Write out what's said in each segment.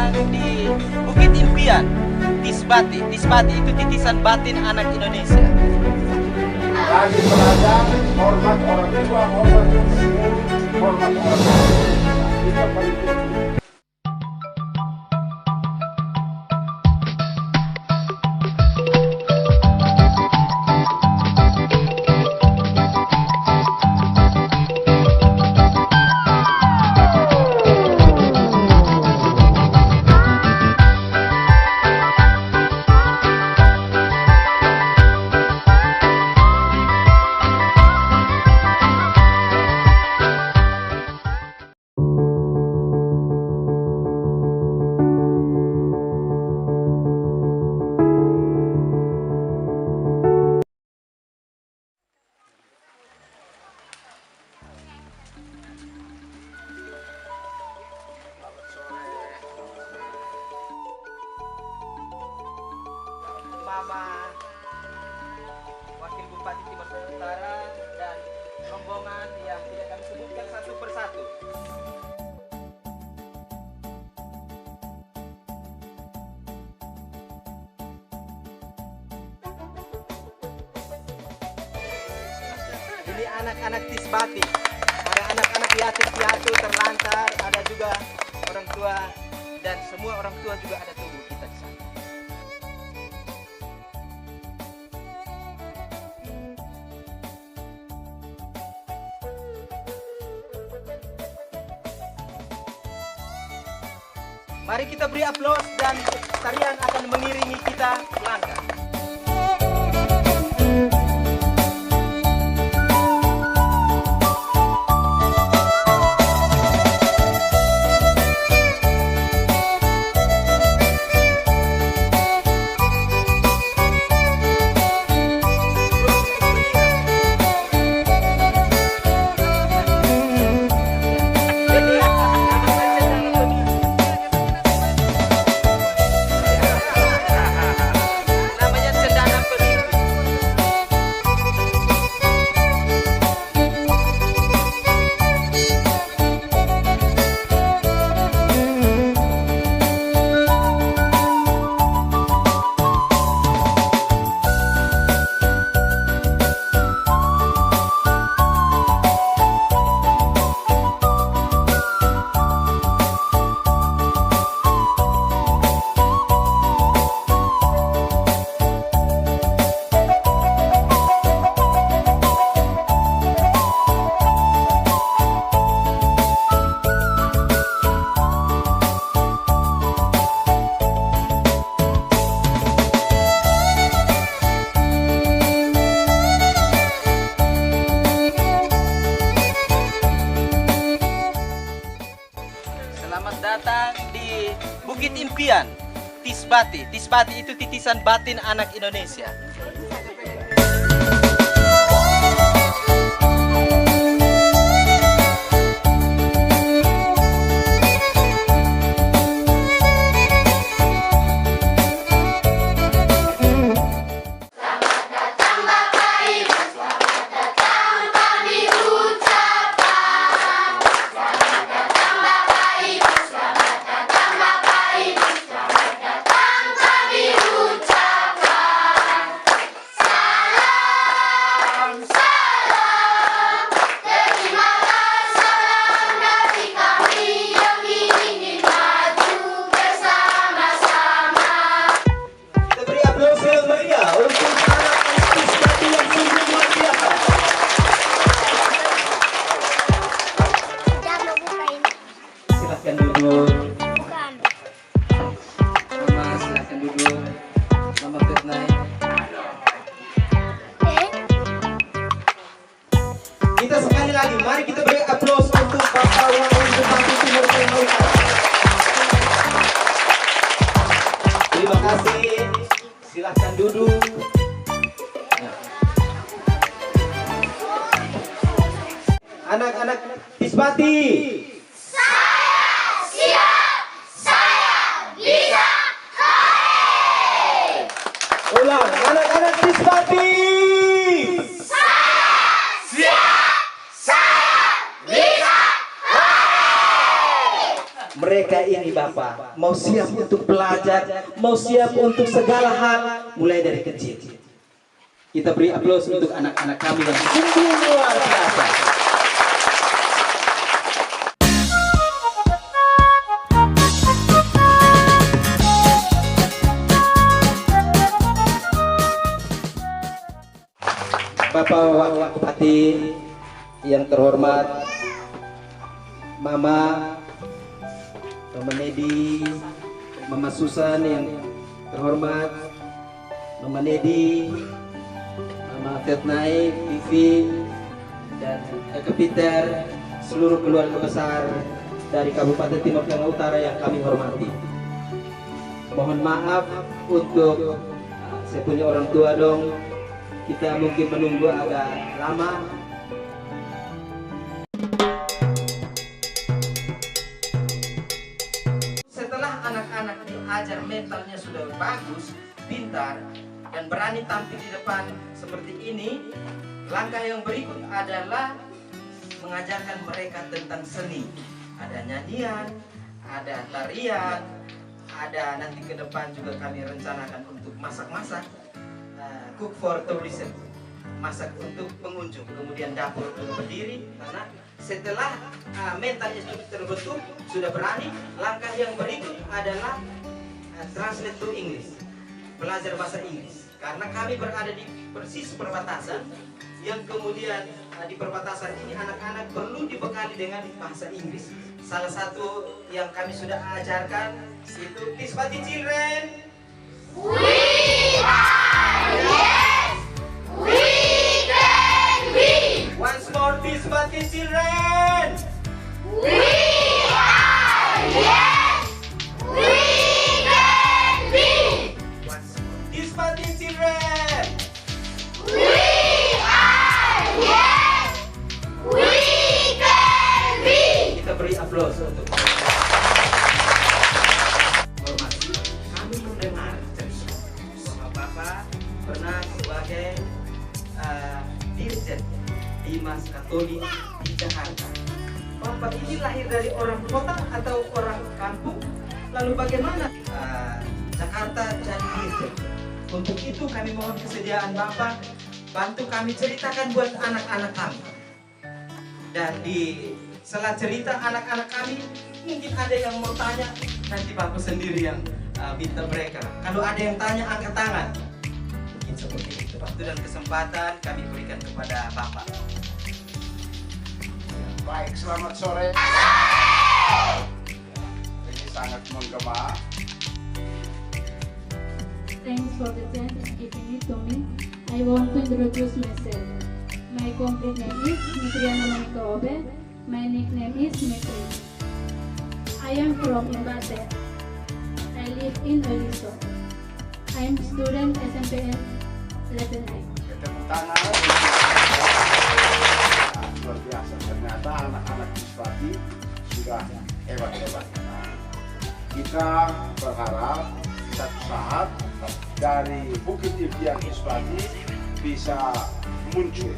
datang di Bukit Impian, Tisbati. Tisbati itu titisan batin anak Indonesia. Lagi teladan, hormat orang tua, hormat guru, hormat orang tua. Kita paling penting. Mama, Wakil Bupati Timur Utara, dan rombongan yang tidak kami sebutkan satu persatu. Ini anak-anak Tisbati, ada anak-anak yatim piatu terlantar, ada juga orang tua, dan semua orang tua juga ada tubuh kita di sana. Mari kita beri aplaus dan tarian akan mengiringi kita melangkah. Selamat datang di Bukit Impian, Tisbati. Tisbati itu titisan batin anak Indonesia. Silahkan duduk. Mama, silahkan duduk. Mama Fitnai. Kita sekali lagi, mari kita beri aplaus untuk Bapak Wakil Bupati Timur Utara. Terima kasih. Silahkan duduk. Anak-anak Tisbati. Ulang, anak-anak Tisbati. mereka ini Bapak mau siap untuk belajar, mau siap untuk segala hal mulai dari kecil. Kita beri aplaus untuk anak-anak kami yang sungguh luar biasa. Bapak Wakil Bupati yang terhormat, Mama Nedi, Mama Susan yang terhormat, Mama Nedi, Mama Fetnai, Vivi, dan Eka Peter, seluruh keluarga besar dari Kabupaten Timur Tengah Utara yang kami hormati. Mohon maaf untuk saya punya orang tua dong. Kita mungkin menunggu agak lama. Setelah anak-anak diajar mentalnya sudah bagus, pintar, dan berani tampil di depan seperti ini, langkah yang berikut adalah mengajarkan mereka tentang seni. Ada nyanyian, ada tarian, ada nanti ke depan juga kami rencanakan untuk masak-masak. Cook for tourism, masak untuk pengunjung, kemudian dapur untuk berdiri. Karena setelah mentalnya sudah terbentuk, sudah berani, langkah yang berikut adalah translate to English, belajar bahasa Inggris. Karena kami berada di persis perbatasan, yang kemudian di perbatasan ini anak-anak perlu dibekali dengan bahasa Inggris. Salah satu yang kami sudah ajarkan itu Tisbati Children. Once more, Tisbati Children. We are yes, we can be. Once more, Tisbati Children. We are yes, we can be. Kita beri aplaus untuk hormati. Kami mendengar cerita bahwa Bapak pernah sebagai dirjen Dimas Katolik di Jakarta. Bapak ini lahir dari orang kota atau orang kampung? Lalu bagaimana Jakarta jadi dirjen? Untuk itu kami mohon kesediaan Bapak bantu kami ceritakan buat anak-anak kami. Dan di sela cerita anak-anak kami, mungkin ada yang mau tanya, nanti Bapak sendiri yang minta mereka. Kalau ada yang tanya, angkat tangan. Mungkin seperti itu. Waktu dan kesempatan kami berikan kepada Bapak. Baik, selamat sore. Ini sangat menggema. Thanks for the chance giving it to me. I want to introduce myself. My complete name is Mitriana Monica Obe. My nickname is Mitri. I am from Imbate. I live in Oliso. I am student SMPN 11A. Tepuk tangan. Luar biasa, ternyata anak-anak Tisbati sudah hebat-hebat. Kita berharap satu saat dari Bukit Impian Tisbati bisa muncul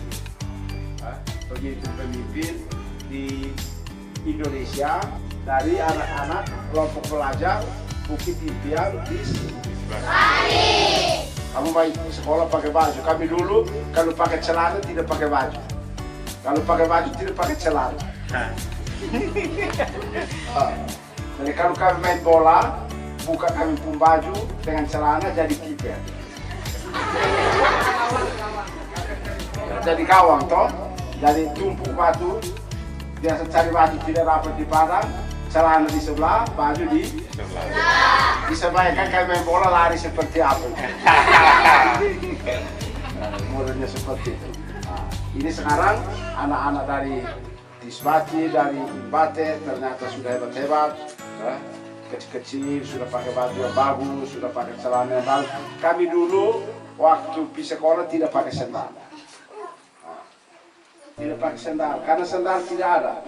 pemimpin di Indonesia dari anak-anak kelompok pelajar Bukit Impian Tisbati. Kamu baik sekolah pakai baju. Kami dulu kalau pakai celana tidak pakai baju. Kalau pakai baju tidak pakai celana. Jadi kalau kami main bola, buka kami pun baju dengan celana jadi kiper. Jadi kawang toh, jadi tumpuk batu. Biasa cari batu tidak dapat di padang, celana di sebelah, baju di sebelah. Disebayangkan kami main bola lari seperti apa? Modelnya seperti itu. Ini sekarang anak-anak dari Tisbati, dari Imbate ternyata sudah hebat-hebat. Kecil-kecil sudah pakai baju yang bagus, sudah pakai celana yang bagus. Kami dulu waktu pergi sekolah tidak pakai sendal. Tidak pakai sendal, karena sendal tidak ada.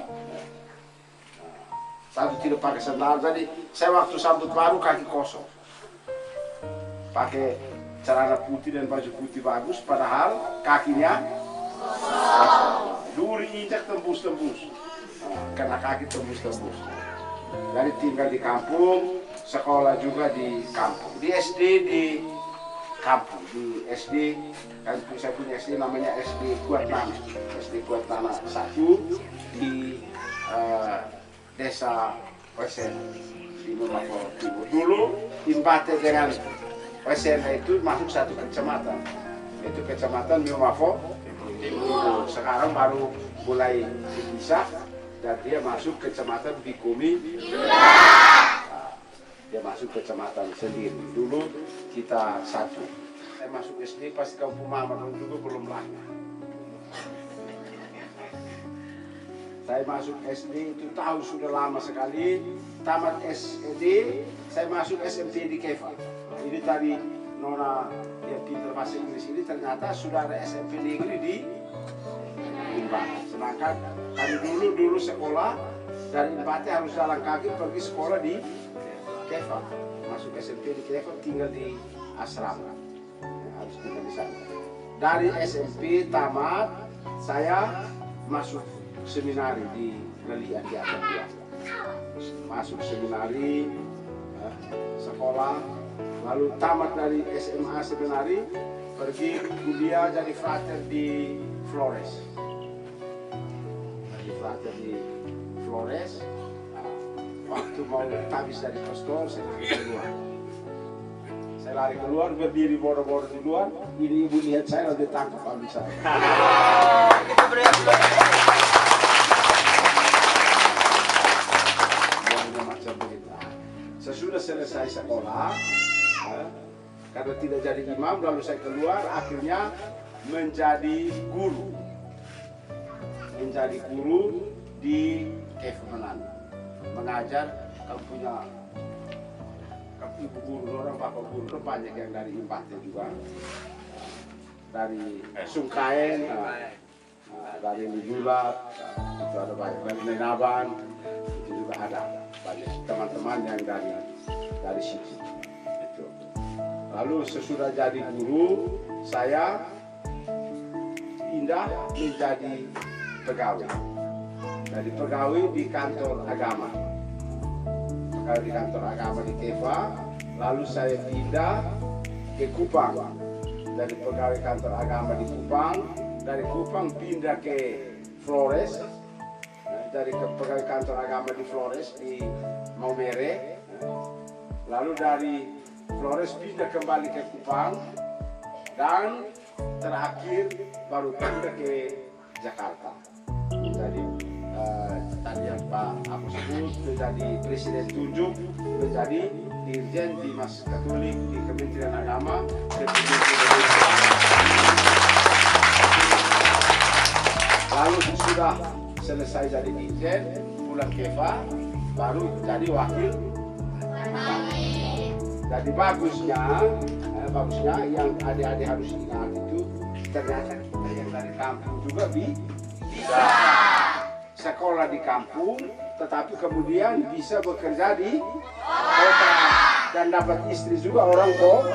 Satu tidak pakai sendal, jadi saya waktu sambut baru kaki kosong. Pakai celana putih dan baju putih bagus, padahal kakinya kosong. Duri injak tembus-tembus, kena kaki tembus-tembus. Jadi tinggal di kampung, sekolah juga di kampung. Di SD di kampung, di SD kan saya punya SD namanya SD Kuatnana. SD Kuatnana 1 di desa Wesen di Mimafo Timur. Dulu Impate dengan Wesen itu masuk satu kecamatan. Itu kecamatan Mimafo Timur. Sekarang baru mulai dipisah dan dia masuk kecamatan Bikumi. Dia masuk kecamatan sendiri. Dulu kita satu. Saya masuk SD pas kampung Mama juga belum lahir. Saya masuk SD itu tahun sudah lama sekali. Tamat SD, saya masuk SMP di Kefa. Ini tadi Nona yang pintar bahasa Inggris ini ternyata sudah ada SMP negeri di Impate. Sedangkan kami dulu sekolah dari Impate harus jalan kaki pergi sekolah di Kefa. Masuk SMP di Kefa, tinggal di asrama. Harus tinggal di sana. Dari SMP tamat, saya masuk seminari di Galian di Atapia. Masuk seminari, sekolah, lalu tamat dari SMA seminari, pergi kuliah jadi frater di Flores. Jadi frater di Flores, waktu mau habis dari pastor, saya lari keluar. Saya lari keluar, berdiri boro-boro di luar, ini ibu lihat saya lalu ditangkap habis saya. Sesudah selesai sekolah, karena tidak jadi imam, lalu saya keluar, akhirnya menjadi guru. Menjadi guru di Kefumenan. Mengajar, kalau punya ibu guru, orang bapak guru, banyak yang dari Impate juga. Dari Sungkaen, dari Nijulap, itu ada banyak, dari Nenaban, itu juga ada banyak teman-teman yang dari situ. Itu. Lalu sesudah jadi guru, saya pindah menjadi pegawai. Jadi pegawai di kantor agama. Pegawai di kantor agama di Kefa, lalu saya pindah ke Kupang. Dari pegawai kantor agama di Kupang, dari Kupang pindah ke Flores. Dari pegawai kantor agama di Flores di Maumere, lalu dari Flores pindah kembali ke Kupang, dan terakhir baru pindah ke Jakarta. Jadi tadi yang Pak aku sebut menjadi presiden tunjuk, menjadi dirjen Dimas Katolik di Kementerian Agama Republik Indonesia. Lalu sudah selesai jadi dirjen, pulang Kefa, baru jadi wakil. Jadi bagusnya yang adik-adik harus ingat itu ternyata kita yang dari kampung juga bisa sekolah di kampung, tetapi kemudian bisa bekerja di kota dan dapat istri juga orang kota.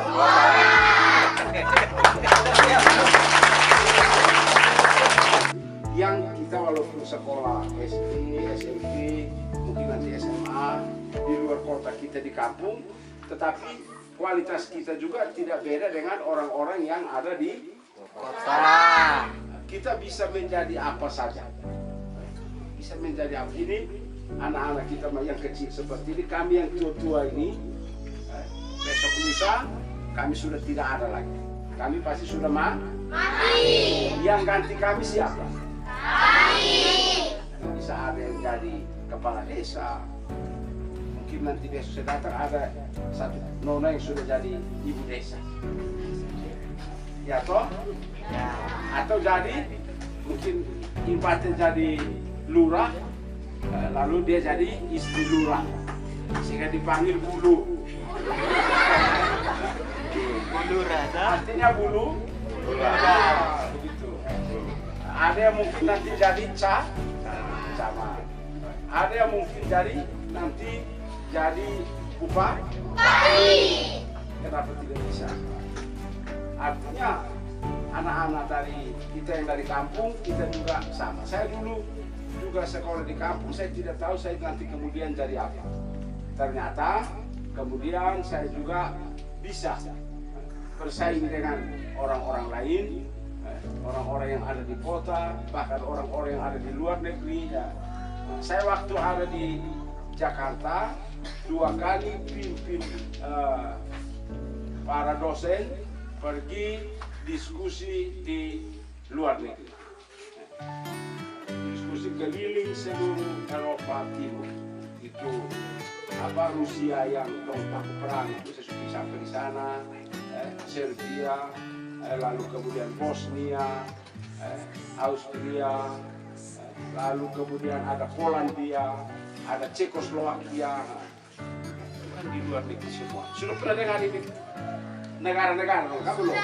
Yang kita walaupun sekolah SD, SMP, mungkin nanti SMA di luar kota, kita di kampung, tetapi kualitas kita juga tidak beda dengan orang-orang yang ada di kota. Kita bisa menjadi apa saja. Bisa menjadi apa. Ini anak-anak kita yang kecil seperti ini, kami yang tua-tua ini, besok lusa kami sudah tidak ada lagi. Kami pasti sudah mati. Yang ganti kami siapa? Bisa ada yang jadi kepala desa. Mungkin nanti besok saya datang ada satu nona yang sudah jadi ibu desa. Ya toh? Ya. Atau jadi mungkin Impate jadi lurah, lalu dia jadi istri lurah, sehingga dipanggil bulu. Artinya bulu. Begitu. Ada yang mungkin nanti jadi camat. Ada yang mungkin nanti jadi bupati. Kenapa tidak bisa? Artinya anak-anak dari kita yang dari kampung, kita juga sama. Saya dulu juga sekolah di kampung, saya tidak tahu saya nanti kemudian jadi apa. Ternyata kemudian saya juga bisa bersaing dengan orang-orang lain, orang-orang yang ada di kota, bahkan orang-orang yang ada di luar negeri. Ya. Saya waktu ada di Jakarta 2 kali pimpin para dosen pergi diskusi di luar negeri. Diskusi keliling seluruh Eropa Timur. Itu Rusia yang takut perang itu saya sudah sampai di sana, Serbia, lalu kemudian Bosnia, Austria, lalu kemudian ada Polandia, ada Cekoslovakia, kan di luar negeri semua. Sudah pernah dengar ini negara-negara, kan belum?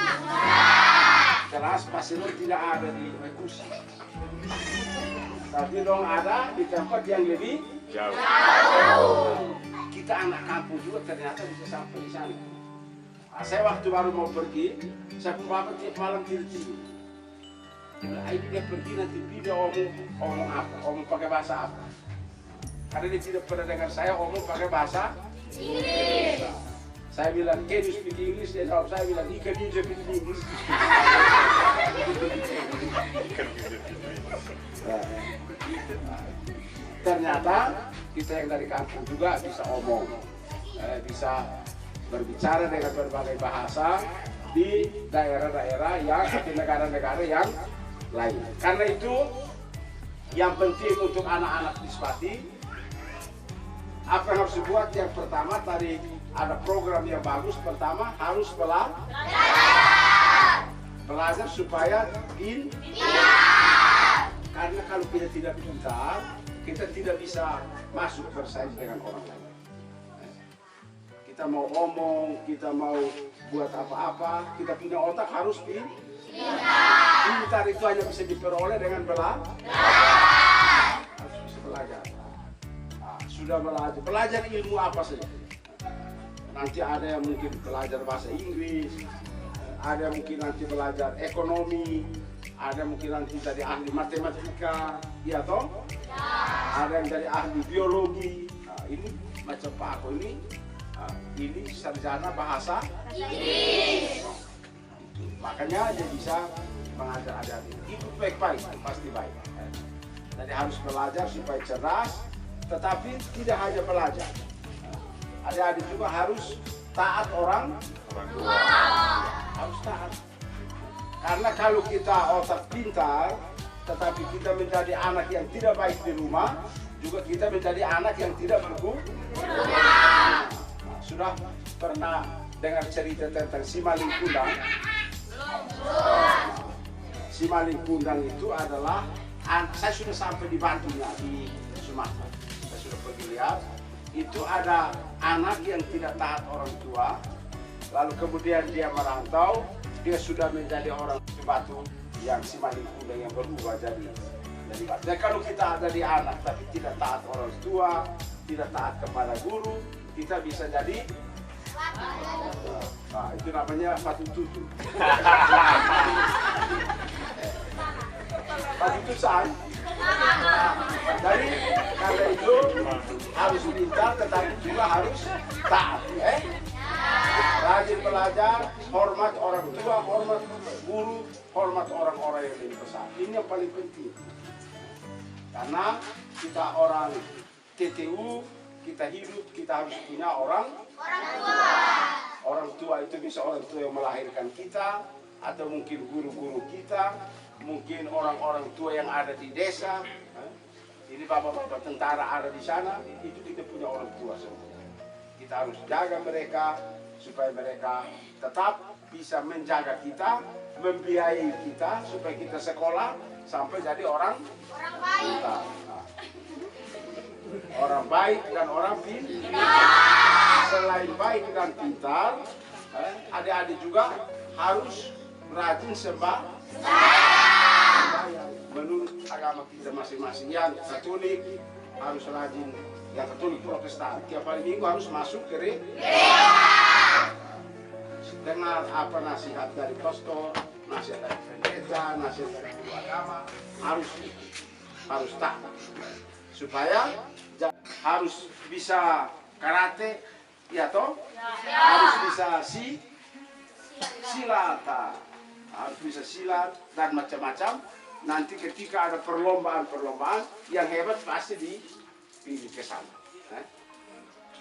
Jelas pasti tidak ada di Rusia. Tapi dong ada di tempat yang lebih jauh. Kita anak kampung juga ternyata bisa sampai di sana. Nah, saya waktu baru mau pergi, saya pun bapak tiap malam tidur. Ini dia pergi nanti dia omong apa, omong pakai bahasa apa. Karena dia tidak pernah dengar saya omong pakai bahasa Inggris. Saya bilang, can you speak English? Dia jawab, saya bilang, can you speak English? Ternyata kita yang dari kampung juga bisa omong, bisa berbicara dengan berbagai bahasa di daerah-daerah yang di negara-negara yang lain. Karena itu yang penting untuk anak-anak di Spati, apa yang harus dibuat? Yang pertama tadi ada program yang bagus. Pertama harus belajar supaya karena kalau kita tidak pintar, kita tidak bisa masuk bersaing dengan orang lain. Kita mau ngomong, kita mau buat apa-apa, kita punya otak harus pintar. Itu hanya bisa diperoleh dengan belajar. Harus bisa belajar. Nah, sudah belajar ilmu apa saja. Nanti ada yang mungkin belajar bahasa Inggris, ada yang mungkin nanti belajar ekonomi, ada yang mungkin nanti jadi ahli matematika, iya toh? Ada yang jadi ahli biologi. Nah, ini macam Pak Ako ini sarjana bahasa Inggris. Makanya dia bisa mengajar adik-adik. Itu baik-baik, pasti baik. Jadi harus belajar supaya cerdas, tetapi tidak hanya belajar. Adik-adik juga harus taat orang tua. Harus taat. Karena kalau kita otak pintar, tetapi kita menjadi anak yang tidak baik di rumah, juga kita menjadi anak yang tidak berguna. Sudah pernah dengar cerita tentang si maling kundang? Si maling kundang itu adalah, saya sudah sampai di Batunya di Sumatera. Saya sudah pergi lihat, itu ada anak yang tidak taat orang tua, lalu kemudian dia merantau, dia sudah menjadi orang di Batu yang si maling kundang yang berubah jadi Batu. Dan kalau kita ada di anak tapi tidak taat orang tua, tidak taat kepada guru, kita bisa jadi nah, itu namanya batu tutu. Batu tusan. Jadi karena itu harus pintar tetapi juga harus taat. Rajin belajar, hormat orang tua, hormat guru, hormat orang-orang yang lebih besar. Ini yang paling penting. Karena kita orang TTU, kita hidup, kita harus punya orang tua. Orang tua itu bisa orang tua yang melahirkan kita, atau mungkin guru-guru kita, mungkin orang-orang tua yang ada di desa. Ini bapak-bapak tentara ada di sana, itu kita punya orang tua semua. Kita harus jaga mereka supaya mereka tetap bisa menjaga kita, membiayai kita supaya kita sekolah sampai jadi orang baik. Orang baik dan orang pintar. Selain baik dan pintar, adik-adik juga harus rajin sembahyang. Menurut agama kita masing-masing, yang Katolik harus rajin, yang Katolik Protestan tiap hari Minggu harus masuk ke gereja. Dengar apa nasihat dari pastor, nasihat dari pendeta, nasihat dari guru agama, harus ikut. harus tahu supaya harus bisa karate, ya toh? Harus bisa silat, harus bisa silat dan macam-macam. Nanti ketika ada perlombaan-perlombaan yang hebat pasti dipilih ke sana.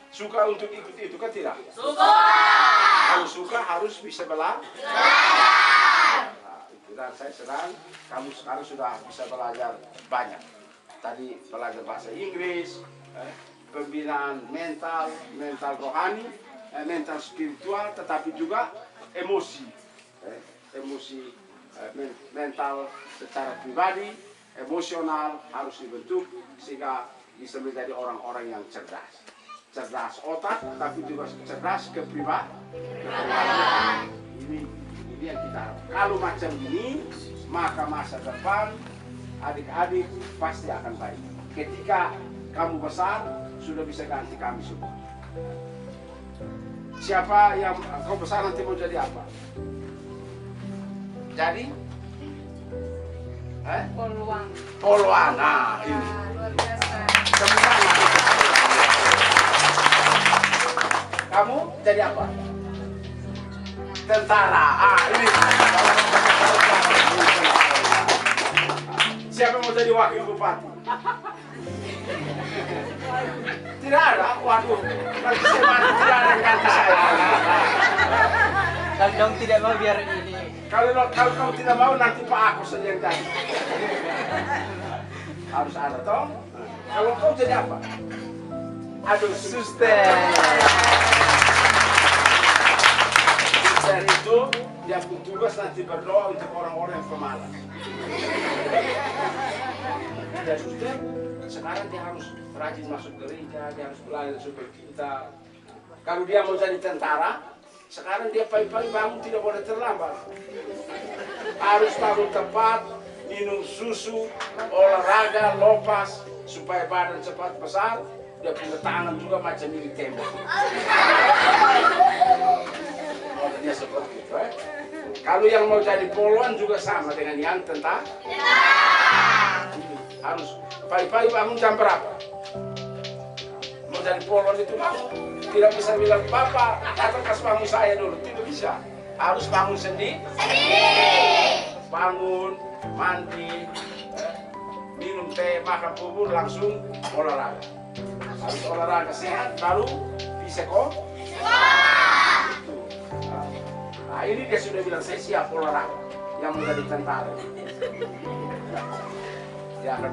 Suka untuk ikut itu kan tidak? Suka. Kalau suka harus bisa belajar. Dan saya senang kamu sekarang sudah bisa belajar banyak. Tadi belajar bahasa Inggris, pembinaan mental rohani, mental spiritual, tetapi juga emosi, mental secara pribadi, emosional harus dibentuk sehingga bisa menjadi orang-orang yang cerdas otak, tapi juga cerdas kepribadian. Ini yang kita harap. Kalau macam ini, maka masa depan adik-adik pasti akan baik. Ketika kamu besar, sudah bisa ganti kami semua. Siapa yang kau besar nanti mau jadi apa? Jadi? Poluan. Nah, ini. Luar biasa. Kamu jadi apa? Tentara. Ini. Siapa mau jadi wakil bupati? Tidak ada. Waduh. Nanti tidak ada yang ganti saya. Kalau dong tidak mau biar ini. Kalau kamu tidak mau nanti Pak Ako saja yang jadi. Harus ada toh. Kalau kau jadi apa? Aduh, suster. Suster itu dia pun tugas nanti berdoa untuk orang-orang yang pemalas. Dan suster sekarang dia harus rajin masuk gereja, dia harus belajar supaya kita. Kalau dia mau jadi tentara, sekarang dia pagi-pagi bangun tidak boleh terlambat. Harus bangun tepat, minum susu, olahraga, lopas supaya badan cepat besar. Dia punya tangan juga macam milik tembok. Dia seperti itu. Kalau yang mau jadi poluan juga sama dengan yang tentara. Harus pagi-pagi bangun jam berapa? Mau jadi poluan itu tidak bisa bilang Bapak atau kasih bangun saya dulu, tidak bisa. Harus bangun sendiri. Bangun, mandi, minum teh, makan bubur, langsung olahraga. Harus olahraga sehat, baru bisa kok. Nah, ini dia sudah bilang saya siap olahraga yang menjadi tentara. Dia akan.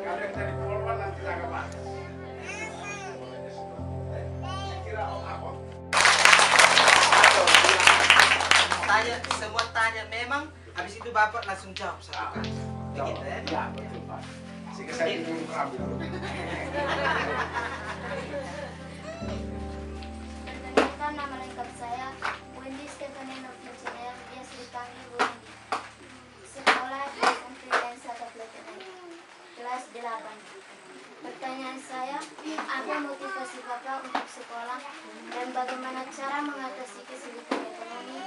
Kalau yang jadi poluan nanti agak batas. Kira apa? Semua tanya memang, habis itu Bapak langsung jawab satu kali. Begitu ya? Ya, betul Pak. Sehingga saya dulu ambil. Perkenalkan, nama lengkap saya Wendy Stephanie Novicenia, biasa dipanggil Bu Wendy. Sekolah di SMP Lensa Kapletenai, kelas 8. Pertanyaan saya, apa motivasi Bapak untuk sekolah dan bagaimana cara mengatasi kesulitan ekonomi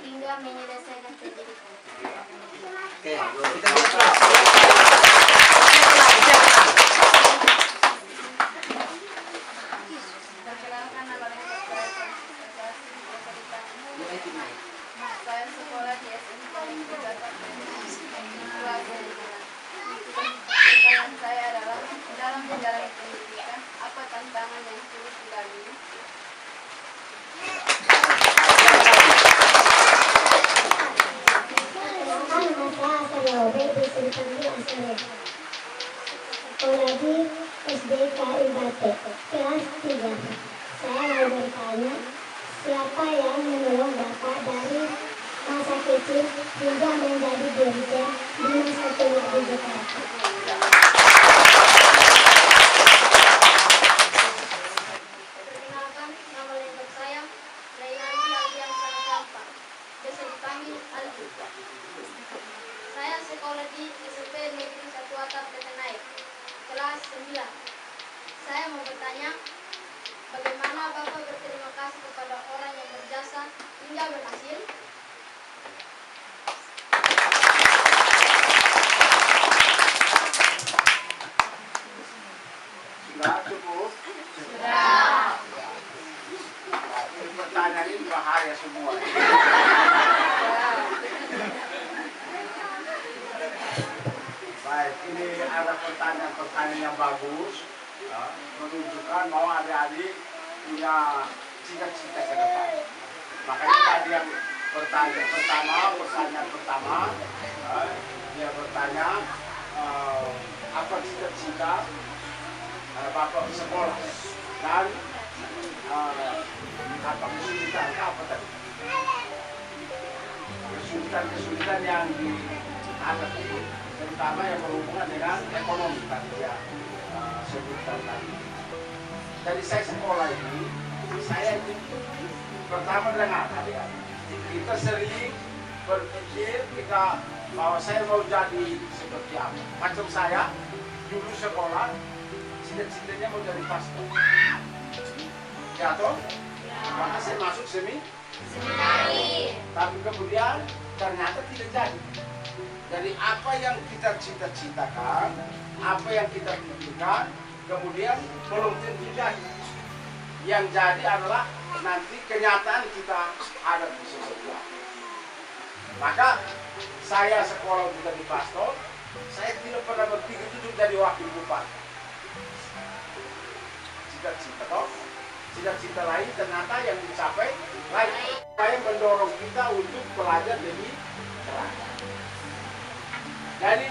hingga menyelesaikan pendidikan? Oke, kita lihat. Perkenalkan, nama lengkap saya Fransisa, biasa dipanggil. Saya sekolah di SMP Negeri kelas 5. Pertanyaan saya adalah, dalam menjalani pendidikan, apa tantangan yang sulit dilalui? Sekolah di SDK Ibate, kelas 3. Saya mau bertanya, siapa yang menolong Bapak dari masa kecil hingga menjadi gereja di masa tua di Jakarta? Perkenalkan, nama lengkap saya Leilani Alfian Sanagampang, biasa dipanggil Alfi. Saya sekolah di SMP Negeri 1 Atap Letenai, kelas 9. Saya mau bertanya, bagaimana Bapak berterima kasih kepada orang yang berjasa hingga berhasil? cukup? Sudah. Nah, ini pertanyaan ini bahaya semua. Baik, ini ada pertanyaan yang bagus, ya, menunjukkan bahwa adik-adik punya cita-cita ke depan. Makanya tadi yang pertanyaan pertama, dia bertanya apa cita-cita Bapak di sekolah dan apa kesulitan tadi? Kesulitan yang dihadapi, terutama yang berhubungan dengan ekonomi tadi ya sebutkan tadi. Dari saya sekolah ini, saya itu pertama dengan adik-adik. Kita sering berpikir bahwa saya mau jadi seperti apa. Macam saya dulu sekolah, cita-citanya mau jadi pastor. Ya toh? Maka saya masuk seminari. Tapi kemudian ternyata tidak jadi. Jadi apa yang kita cita-citakan, apa yang kita pikirkan, kemudian belum tentu jadi. Yang jadi adalah nanti kenyataan kita hadapi sesuatu. Maka saya sekolah juga di pastor, saya tidak pernah berpikir untuk jadi wakil bupati. Cita-cita toh, cita-cita lain ternyata yang dicapai lain. Saya mendorong kita untuk belajar lebih keras. Jadi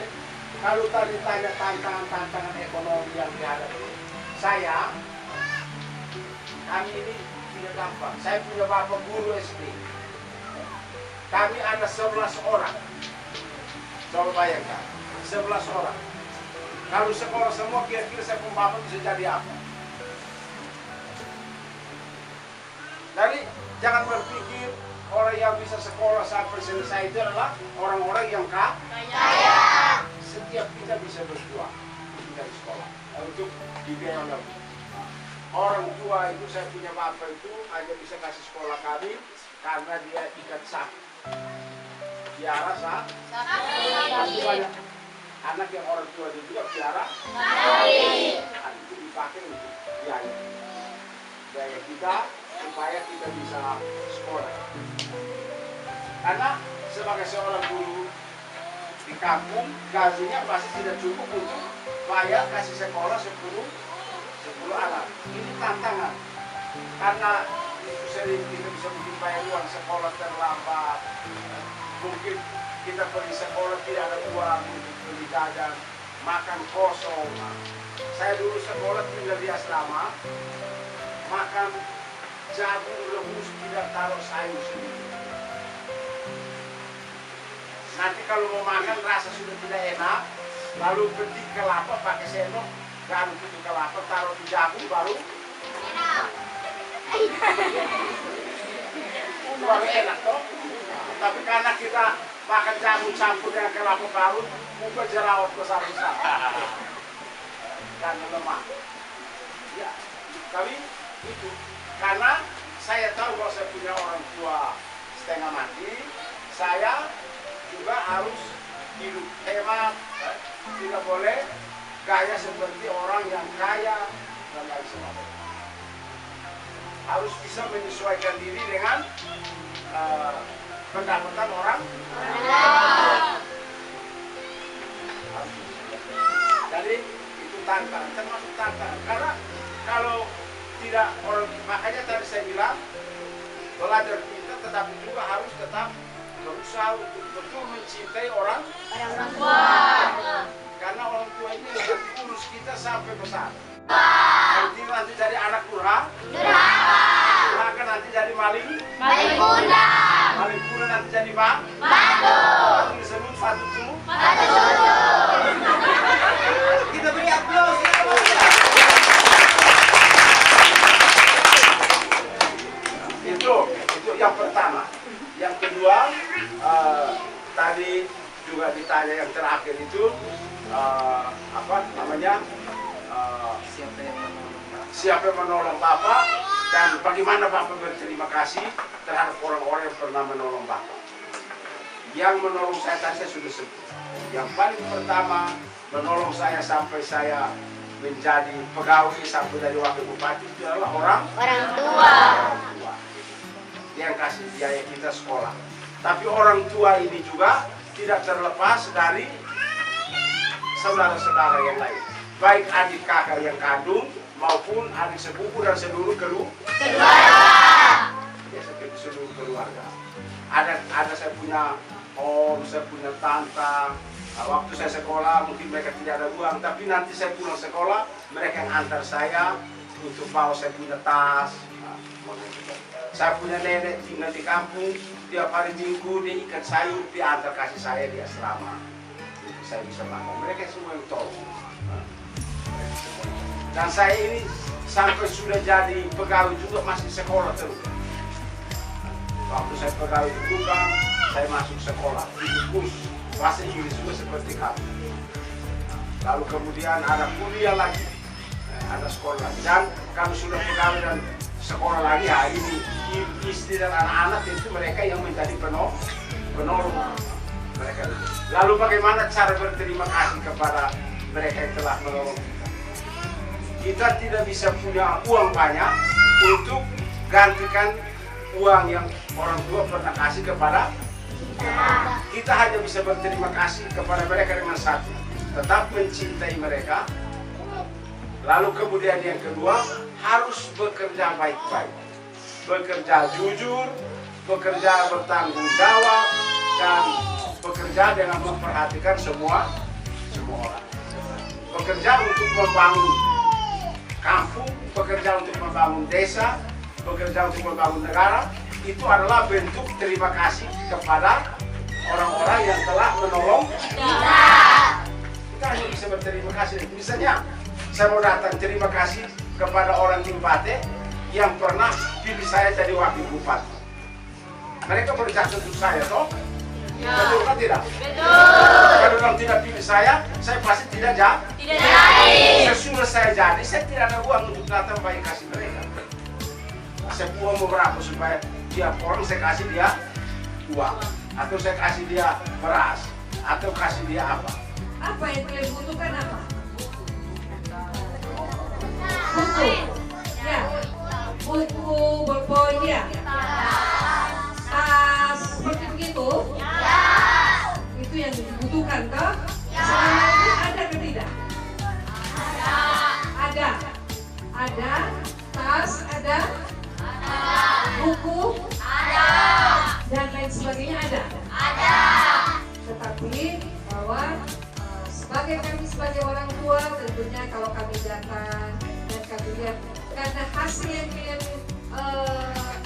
kalau tadi tanya tantangan ekonomi yang dihadapi, kami ini tidak gampang. Saya punya bapak guru SD. Kami ada 11 orang. Coba bayangkan, 11 orang. Kalau sekolah semua kira-kira saya punya bapak bisa jadi apa? Jadi jangan berpikir orang yang bisa sekolah sampai selesai itu adalah orang-orang yang kaya. Setiap kita bisa berjuang dari sekolah untuk dibiayai oleh orang tua. Itu saya punya bapak itu hanya bisa kasih sekolah kami karena dia ikat sapi. Piara sapi. Masih banyak anak yang orang tua dia juga piara sapi. Itu dipakai untuk biaya kita supaya kita bisa sekolah. Karena sebagai seorang guru di kampung, gajinya pasti tidak cukup untuk bayar kasih sekolah 10 anak. Ini tantangan. Karena itu sering kita bisa mungkin bayar uang sekolah terlambat. Mungkin kita pergi sekolah tidak ada uang untuk beli jajan, makan kosong. Saya dulu sekolah tinggal di asrama, makan jagung rebus tidak taruh sayur sendiri. Nanti kalau mau makan rasa sudah tidak enak, lalu petik kelapa pakai sendok, garuk itu kelapa taruh di jagung baru enak. Baru enak toh. Tapi karena kita makan jagung campur dengan kelapa parut, muka jerawat besar-besar. Karena lemak. Ya, tapi itu karena saya tahu bahwa saya punya orang tua setengah mati, saya juga harus hidup hemat, tidak boleh gaya seperti orang yang kaya dan lain sebagainya. Harus bisa menyesuaikan diri dengan pendapatan orang. Jadi itu tantangan, termasuk tantangan. Karena kalau tidak orang, makanya tadi saya bilang belajar kita, tetapi juga harus tetap berusaha untuk betul mencintai orang tua. Karena orang tua ini yang urus kita sampai besar. Nanti jadi anak durhaka, nanti jadi maling kuda, nanti jadi batu, disebut fatutu. Kita beri aplaus. Itu yang pertama. Yang kedua, tadi juga ditanya yang terakhir itu apa namanya? Siapa yang menolong Bapak dan bagaimana Bapak berterima kasih terhadap orang-orang yang pernah menolong Bapak. Yang menolong saya tadi saya sudah sebut. Yang paling pertama menolong saya sampai saya menjadi pegawai sampai dari wakil bupati itu adalah orang tua. Dia yang kasih biaya kita sekolah. Tapi orang tua ini juga tidak terlepas dari saudara-saudara yang lain, baik adik kakak yang kandung maupun adik sepupu dan seluruh keluarga. Ya, seluruh keluarga. Ada saya punya om, saya punya tante. Waktu saya sekolah mungkin mereka tidak ada uang, tapi nanti saya pulang sekolah mereka yang antar saya untuk bawa saya punya tas. Saya punya nenek tinggal di kampung, tiap hari Minggu dia ikat sayur, dia antar kasih saya di asrama. Untuk saya bisa makan. Mereka semua yang tolong. Dan saya ini sampai sudah jadi pegawai juga masih sekolah terus. Waktu saya pegawai di Kupang, saya masuk sekolah, di kurs bahasa Inggris juga seperti kamu. Lalu kemudian ada kuliah lagi, ada sekolah lagi. Dan kami sudah pegawai dan sekolah lagi, ya ini istri dan anak-anak itu mereka yang menjadi penolong mereka. Lalu bagaimana cara berterima kasih kepada mereka yang telah menolong kita? Kita tidak bisa punya uang banyak untuk gantikan uang yang orang tua pernah kasih kepada kita. Hanya bisa berterima kasih kepada mereka dengan satu, tetap mencintai mereka. Lalu kemudian yang kedua, harus bekerja baik-baik, bekerja jujur, bekerja bertanggung jawab, dan bekerja dengan memperhatikan semua orang. Bekerja untuk membangun kampung, bekerja untuk membangun desa, bekerja untuk membangun negara. Itu adalah bentuk terima kasih kepada orang-orang yang telah menolong kita. Kita hanya bisa berterima kasih. Misalnya, saya mau datang terima kasih kepada orang Timbate yang pernah pilih saya jadi wakil bupati. Mereka berjasa untuk saya, toh? Betul kan tidak? Betul. Kalau orang tidak pilih saya pasti tidak jadi. Sesudah saya jadi, saya tidak ada uang untuk datang baik kasih mereka. Saya uang beberapa supaya tiap orang saya kasih dia uang, atau saya kasih dia beras, atau kasih dia apa? Apa yang kalian butuhkan apa? Buku, ya, buku bolpen ya, tas seperti begitu. Itu yang dibutuhkan toh? Selama ini ada atau tidak? Ada, tas ada. Buku dan lain sebagainya ada. Tetapi bahwa kami sebagai orang tua tentunya kalau kami datang dan kami lihat karena hasil yang kalian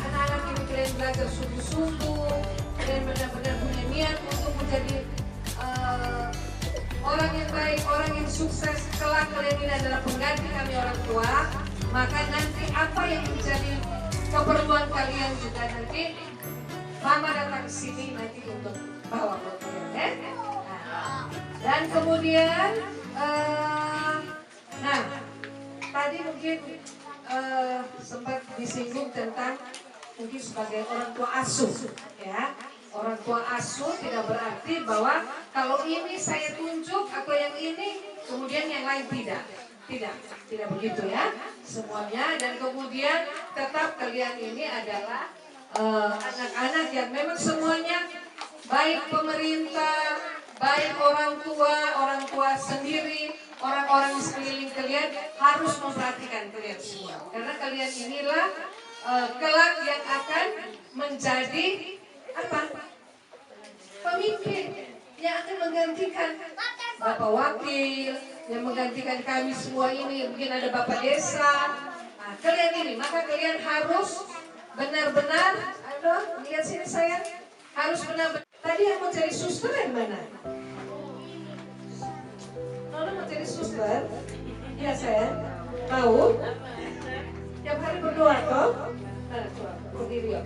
anak-anak ini kalian belajar sungguh-sungguh, kalian benar-benar punya niat untuk menjadi orang yang baik, orang yang sukses. Kelak kalian ini adalah pengganti kami orang tua, maka nanti apa yang menjadi keperluan kalian juga nanti mama datang ke sini nanti untuk bawa buat kalian, ya. Dan kemudian tadi mungkin sempat disinggung tentang mungkin sebagai orang tua asuh, ya. Orang tua asuh tidak berarti bahwa kalau ini saya tunjuk atau yang ini kemudian yang lain tidak begitu, ya. Semuanya, dan kemudian tetap kalian ini adalah anak-anak yang memang semuanya baik pemerintah, baik orang tua sendiri, orang-orang di sekeliling kalian harus memperhatikan kalian semua. Karena kalian inilah kelak yang akan menjadi apa? Pemimpin yang akan menggantikan Bapak Wakil, yang menggantikan kami semua ini. Mungkin ada Bapak Desa. Nah, kalian ini, maka kalian harus benar-benar, lihat sini saya, harus benar-benar. Tadi yang mau jadi suster yang mana? Nona mau jadi suster? Ya saya tahu. Tiap hari berdoa toh? Nah, coba berdiri ya.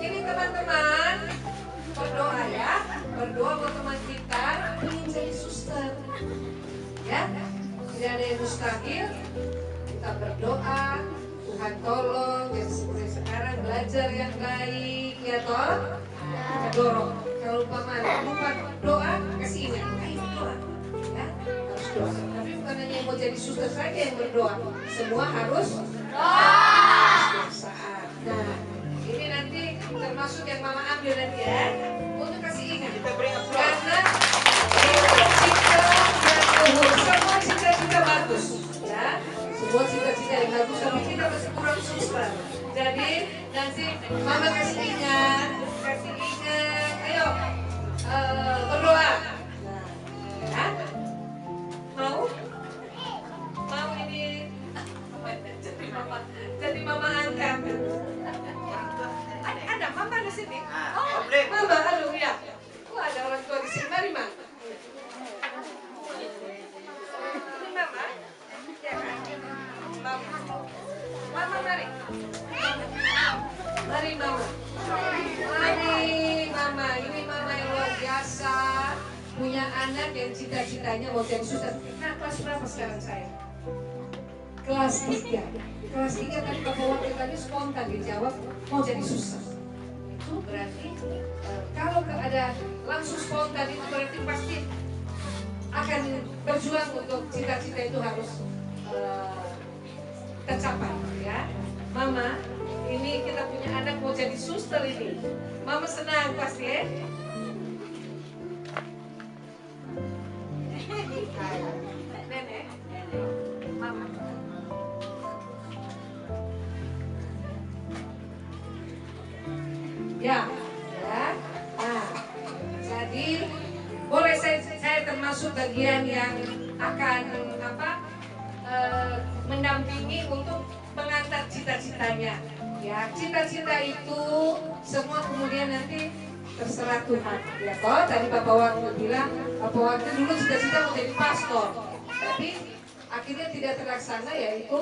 Ini teman-teman berdoa ya, berdoa buat teman kita ingin jadi suster, ya. Tidak ada yang mustahil. Kita berdoa, Tuhan tolong yang seperti sekarang belajar yang baik, ya toh. Kita dorong. Kalau lupa doa kasih ini, ayo doa, ya. Harus doa. Tapi bukan hanya yang mau jadi suster saja yang berdoa, semua harus doa. Saat. Nah, ini nanti termasuk yang mama ambil nanti ya, untuk kasih ingat. Karena cita dan luhur, semua cita-cita bagus, ya. Semua cita-cita yang bagus, tapi kita masih kurang suster. Jadi nanti mama kasih ingat, ayo berdoa. Nah, ya. Mau ini jadi mama angkat. Ada mama di sini. Oh, mama, halo ya. Oh, ada orang tua di sini. Mari, Ma. Ini mama. Ya kan? Mama, mari. Mari, mama. Mari, mama. Ini mama yang luar biasa. Punya anak yang cita-citanya mau jadi suster. Nah, kelas berapa sekarang saya? Kelas 3. Kelas 3 tadi Bapak waktu tadi spontan dijawab mau jadi suster. Itu berarti kalau ada langsung spontan itu berarti pasti akan berjuang untuk cita-cita itu harus tercapai, ya. Mama, ini kita punya anak mau jadi suster ini. Mama senang pasti ya. Nenek, mama. Ya, ya. Nah, jadi boleh saya termasuk bagian yang akan mendampingi untuk mengantar cita-citanya. Ya, cita-cita itu semua kemudian nanti terserah Tuhan. Ya, toh tadi Bapak Waktu bilang, Bapak Waktu dulu cita-cita mau jadi pastor, tapi akhirnya tidak terlaksana, yaitu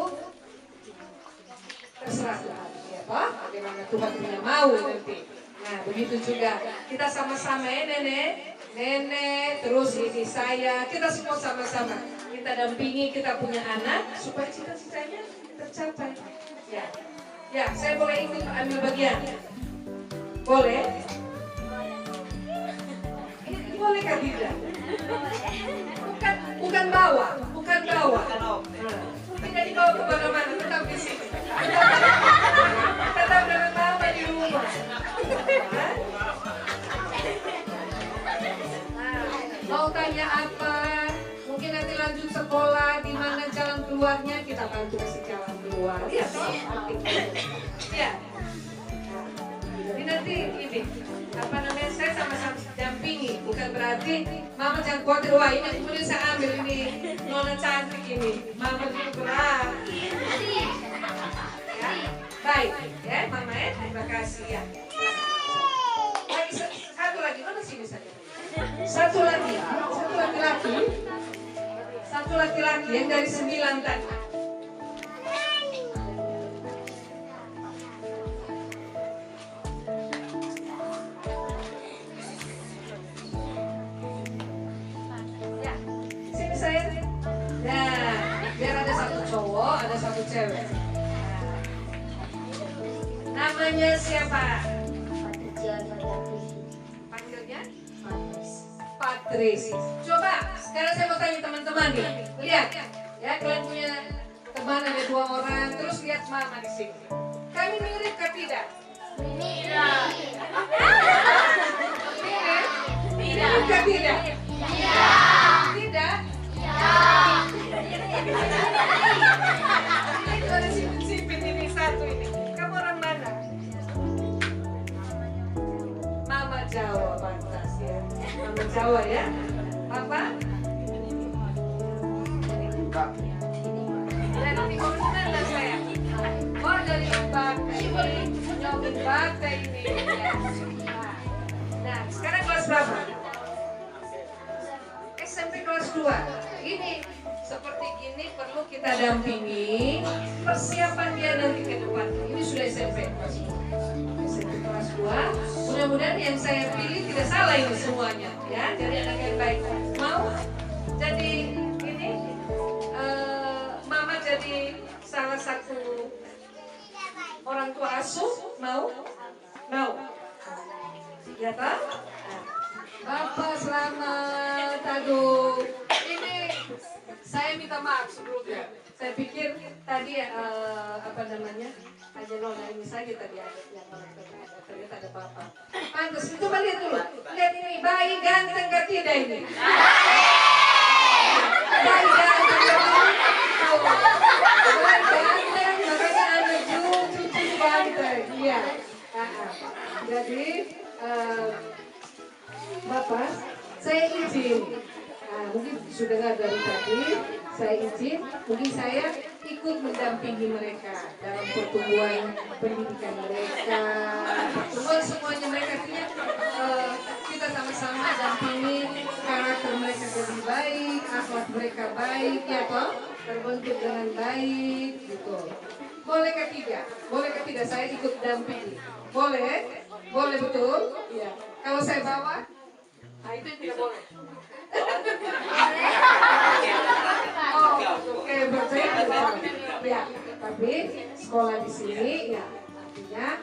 terserah Tuhan. Ya, toh bagaimana Tuhan punya mau nanti. Nah, begitu juga kita sama-sama ya nenek, terus ini saya, kita semua sama-sama kita dampingi kita punya anak supaya cita-citanya tercapai. Ya, ya, saya boleh ikut ambil bagian? Boleh? Bolehkah tidak? Bukan bawa. Tidak dibawa ke mana-mana, tetap di sini. Tetap dengan mama di rumah. Mau tanya apa? Mungkin nanti lanjut sekolah, di mana jalan keluarnya, kita bantu kasih jalan keluar. Iya, ya. Jadi nanti ini, saya sama-sama dampingi, bukan berarti mama jangan khawatir, wah ini kemudian saya ambil ini nona cantik ini, mama juga berat. Ya, baik, ya mama ya, terima kasih ya. Lagi satu lagi, mana sini saja? Satu laki-laki yang dari 9 tadi. Cewek. Namanya siapa? Panggilnya? Patris. Coba sekarang saya mau tanya teman-teman nih. Lihat, ya kalian punya teman ada 2 orang, terus lihat mama di sini. Kami mirip ke tidak? Mirip. Mirip ke tidak? Tidak. Ada sipit ini satu ini. Kamu orang mana? Mama Jawa, pantas ya. Mama Jawa ya. Papa? Dari mana saya? Oh dari Bakta ini. Bakta ini. Nah, sekarang kelas berapa? SMP kelas 2. Ini seperti gini perlu kita dampingi persiapan dia nanti ke depan. Ini sudah SMP kelas 2. Mudah-mudahan yang saya pilih tidak salah ini semuanya, ya. Jadi anak yang baik. Mau jadi ini mama jadi salah satu orang tua asuh? Mau? Ya tak? Bapak selamat. Aduh, ini Saya minta maaf sebelumnya. Saya pikir tadi apa namanya, hanya nona ini saja tadi ada yang orang ada, ternyata ada bapak. Pantas, coba lihat dulu. Lihat ini, bayi ganteng gak tidak ini? Bayi ganteng gak tidak? Bayi ganteng, makanya ada cucu ganteng. Iya. Jadi, Bapak, saya izin. Mungkin sudah nggak dari tadi, saya izin, mungkin saya ikut mendampingi mereka dalam pertumbuhan pendidikan mereka, pertumbuhan semuanya mereka, artinya kita sama-sama dampingi karakter mereka jadi baik, akhlak mereka baik, ya toh, terbentuk dengan baik, gitu. Bolehkah tidak? Bolehkah tidak saya ikut dampingi? Boleh? Boleh betul? Iya. Kalau saya bawa, nah itu yang tidak boleh. Oh, oke, berarti ya. Tapi sekolah di sini ya artinya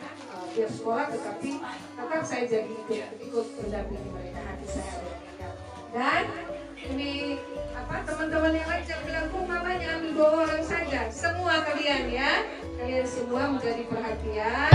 biar sekolah tetapi tetap saya jadi ikut mendampingi mereka, hati saya ada mereka. Dan ini apa teman-teman yang lain jangan bilang kok mamanya ambil 2 orang saja. Semua kalian ya, kalian semua menjadi perhatian.